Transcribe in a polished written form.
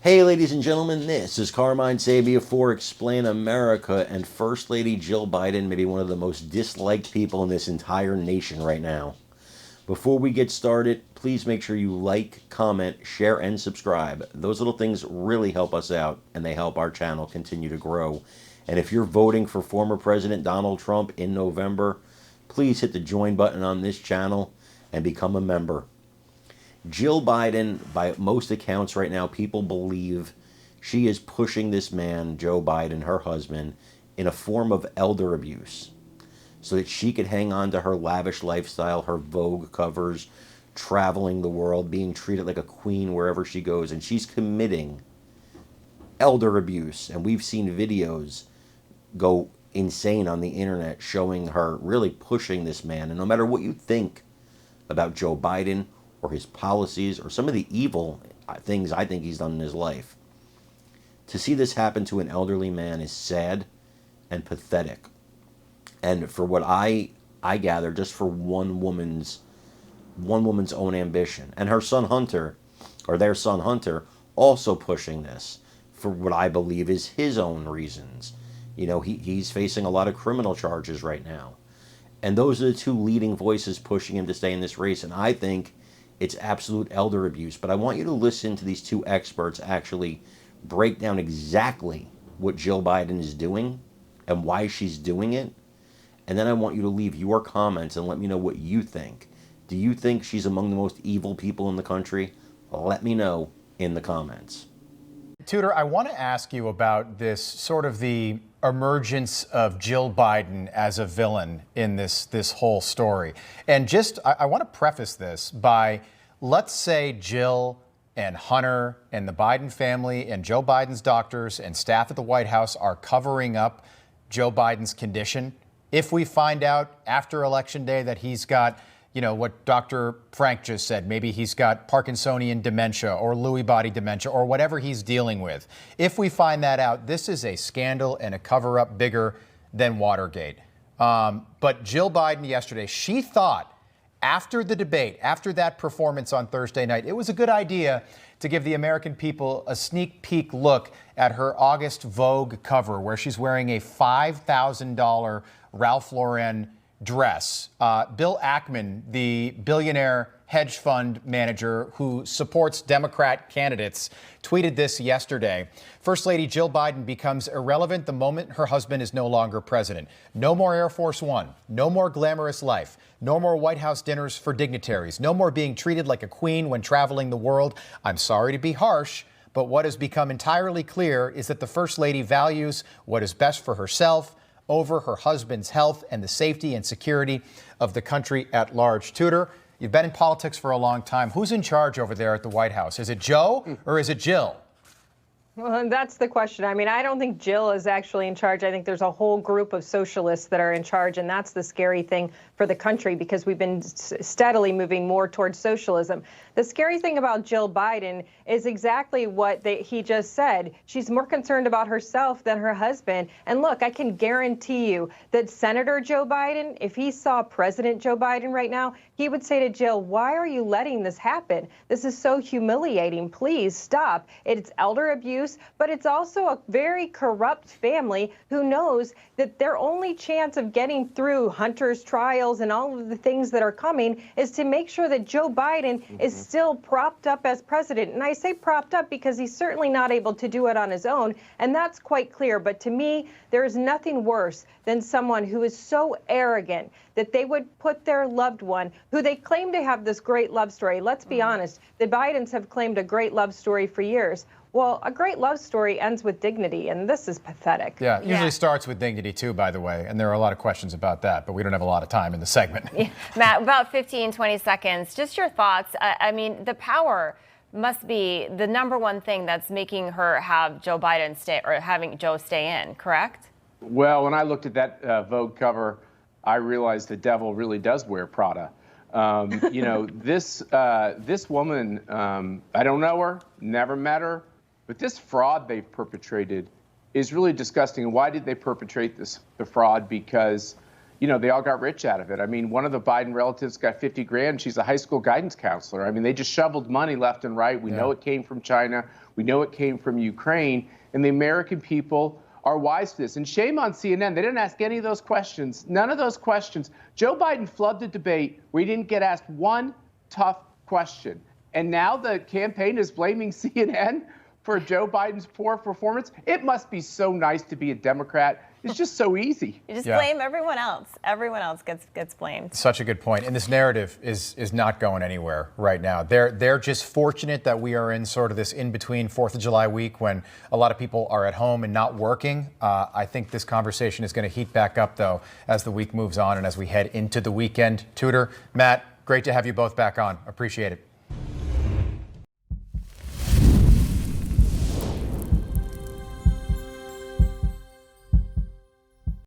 Hey, ladies and gentlemen, this is Carmine Sabia for Explain America, and First Lady Jill Biden may be one of the most disliked people in this entire nation right now. Before we get started, please make sure you like, comment, share, and subscribe. Those little things really help us out, and they help our channel continue to grow. And if you're voting for former President Donald Trump in November, please hit the join button on this channel and become a member. Jill Biden, by most accounts right now, people believe she is pushing this man, Joe Biden, her husband, in a form of elder abuse so that she could hang on to her lavish lifestyle, her Vogue covers, traveling the world, being treated like a queen wherever she goes. And she's committing elder abuse. And we've seen videos go insane on the internet showing her really pushing this man. And no matter what you think about Joe Biden or his policies, or some of the evil things I think he's done in his life, to see this happen to an elderly man is sad and pathetic. And for what I gather, just for one woman's own ambition, and her son Hunter, or their son Hunter, also pushing this for what I believe is his own reasons. You know, he's facing a lot of criminal charges right now. And those are the two leading voices pushing him to stay in this race. And I think it's absolute elder abuse. But I want you to listen to these two experts actually break down exactly what Jill Biden is doing and why she's doing it. And then I want you to leave your comments and let me know what you think. Do you think she's among the most evil people in the country? Let me know in the comments. Tudor, I want to ask you about this sort of the emergence of Jill Biden as a villain in this whole story. And just, I want to preface this by, let's say Jill and Hunter and the Biden family and Joe Biden's doctors and staff at the White House are covering up Joe Biden's condition. If we find out after Election Day that he's got, you know, what Dr. Frank just said, maybe he's got Parkinsonian dementia or Lewy body dementia or whatever he's dealing with. If we find that out, this is a scandal and a cover-up bigger than Watergate. But Jill Biden yesterday, she thought after the debate, after that performance on Thursday night, it was a good idea to give the American people a sneak peek look at her August Vogue cover, where she's wearing a $5,000 Ralph Lauren dress. Bill Ackman, the billionaire hedge fund manager who supports Democrat candidates, tweeted this yesterday. First Lady Jill Biden becomes irrelevant the moment her husband is no longer president. No more Air Force One. No more glamorous life. No more White House dinners for dignitaries. No more being treated like a queen when traveling the world. I'm sorry to be harsh, but what has become entirely clear is that the First Lady values what is best for herself over her husband's health and the safety and security of the country at large. Tudor, you've been in politics for a long time. Who's in charge over there at the White House? Is it Joe or is it Jill? Well, that's the question. I mean, I don't think Jill is actually in charge. I think there's a whole group of socialists that are in charge, and that's the scary thing for the country because we've been steadily moving more towards socialism. The scary thing about Jill Biden is exactly what he just said. She's more concerned about herself than her husband. And look, I can guarantee you that Senator Joe Biden, if he saw President Joe Biden right now, he would say to Jill, why are you letting this happen? This is so humiliating. Please stop. It's elder abuse, but it's also a very corrupt family who knows that their only chance of getting through Hunter's trials and all of the things that are coming is to make sure that Joe Biden is still propped up as president. And I say propped up because he's certainly not able to do it on his own, and that's quite clear. But to me, there is nothing worse than someone who is so arrogant that they would put their loved one, who they claim to have this great love story. Let's be honest, the Bidens have claimed a great love story for years. Well, a great love story ends with dignity, and this is pathetic. Yeah, it usually starts with dignity, too, by the way, and there are a lot of questions about that, but we don't have a lot of time in the segment. Yeah. Matt, about 15, 20 seconds. Just your thoughts. I mean, the power must be the number one thing that's making her have Joe Biden stay, or having Joe stay in, correct? Well, when I looked at that Vogue cover, I realized the devil really does wear Prada. You know, this woman, I don't know her, never met her, but this fraud they've perpetrated is really disgusting. And why did they perpetrate the fraud? Because they all got rich out of it. I mean, one of the Biden relatives got 50 grand. She's a high school guidance counselor. I mean, they just shoveled money left and right. We know it came from China. We know it came from Ukraine. And the American people are wise to this. And shame on CNN. They didn't ask any of those questions. None of those questions. Joe Biden flubbed the debate where he didn't get asked one tough question. And now the campaign is blaming CNN for Joe Biden's poor performance. It must be so nice to be a Democrat. It's just so easy. You just blame everyone else. Everyone else gets blamed. Such a good point. And this narrative is not going anywhere right now. They're just fortunate that we are in sort of this in-between 4th of July week when a lot of people are at home and not working. I think this conversation is going to heat back up, though, as the week moves on and as we head into the weekend. Tudor, Matt, great to have you both back on. Appreciate it.